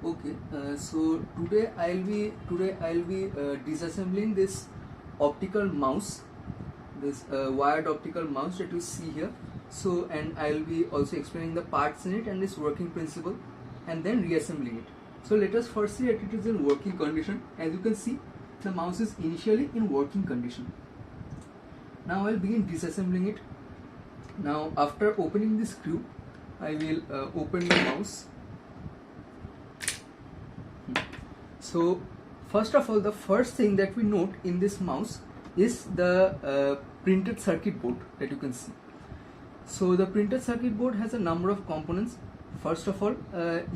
Okay, so today I'll be disassembling this optical mouse, this wired optical mouse that you see here. So, and I'll be also explaining the parts in it and its working principle, and then reassembling it. So let us first see that it is in working condition. As you can see, the mouse is initially in working condition. Now I'll begin disassembling it. Now after opening the screw, I will open the mouse. So first of all, the first thing that we note in this mouse is the printed circuit board that you can see. So the printed circuit board has a number of components. First of all,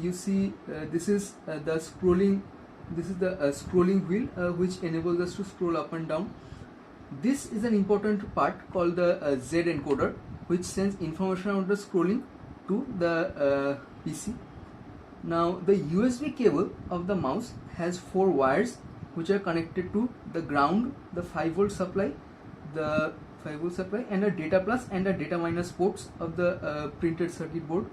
you see this is the scrolling. This is the scrolling wheel which enables us to scroll up and down. This is an important part called the Z encoder, which sends information about the scrolling to the PC. Now the USB cable of the mouse has 4 wires which are connected to the ground, the 5-volt supply, and a data plus and a data minus ports of the printed circuit board.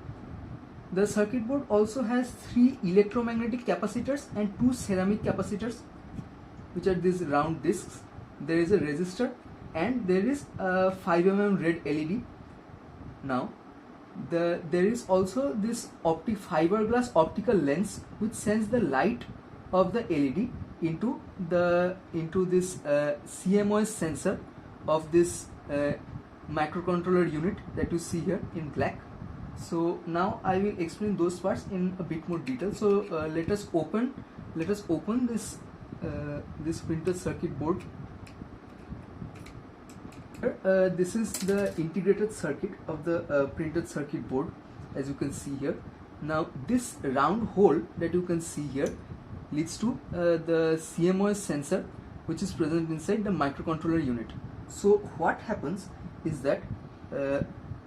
The circuit board also has 3 electromagnetic capacitors and 2 ceramic capacitors, which are these round discs. There is a resistor and there is a 5mm red LED. Now there is also this fiberglass optical lens which sends the light of the LED into this CMOS sensor of this microcontroller unit that you see here in black. So now I will explain those parts in a bit more detail. So let us open this this printed circuit board. This is the integrated circuit of the printed circuit board, as you can see here. Now this round hole that you can see here leads to the CMOS sensor which is present inside the microcontroller unit. So what happens is that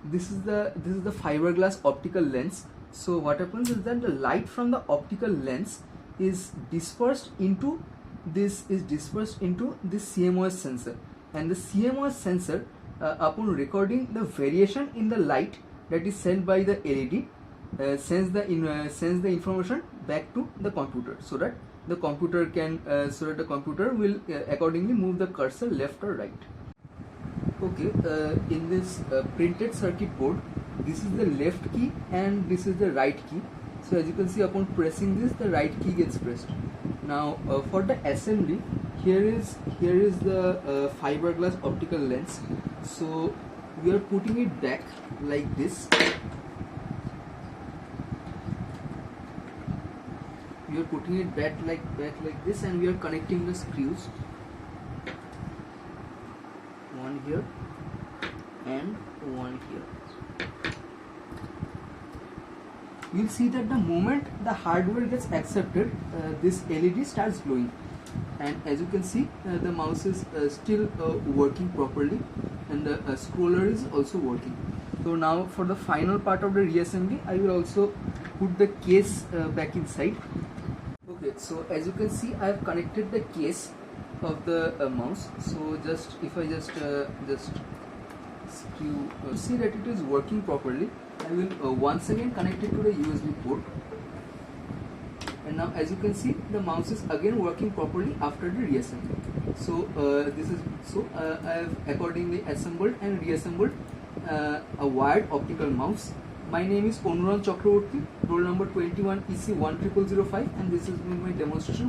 this is the fiberglass optical lens. So what happens is that the light from the optical lens is dispersed into this CMOS sensor, and the CMOS sensor upon recording the variation in the light that is sent by the LED sends the information back to the computer, so that the computer will accordingly move the cursor left or right. Okay, in this printed circuit board, this is the left key and this is the right key. So as you can see, upon pressing this, the right key gets pressed. Now for the assembly, here is the fiberglass optical lens. So we are putting it back like this. We are putting it back like this, and we are connecting the screws. One here and one here. You'll see that the moment the hardware gets accepted, this LED starts glowing, and as you can see, the mouse is still working properly, and the scroller is also working. So now for the final part of the reassembly, I will also put the case back inside. Okay, so as you can see, I have connected the case of the mouse. So if I just see that it is working properly, I will once again connect it to the USB port, and now as you can see, the mouse is again working properly after the reassembly. So I have accordingly assembled and reassembled a wired optical mouse. My name is Anuron Chakraborty, roll number 21EC10005, and this has been my demonstration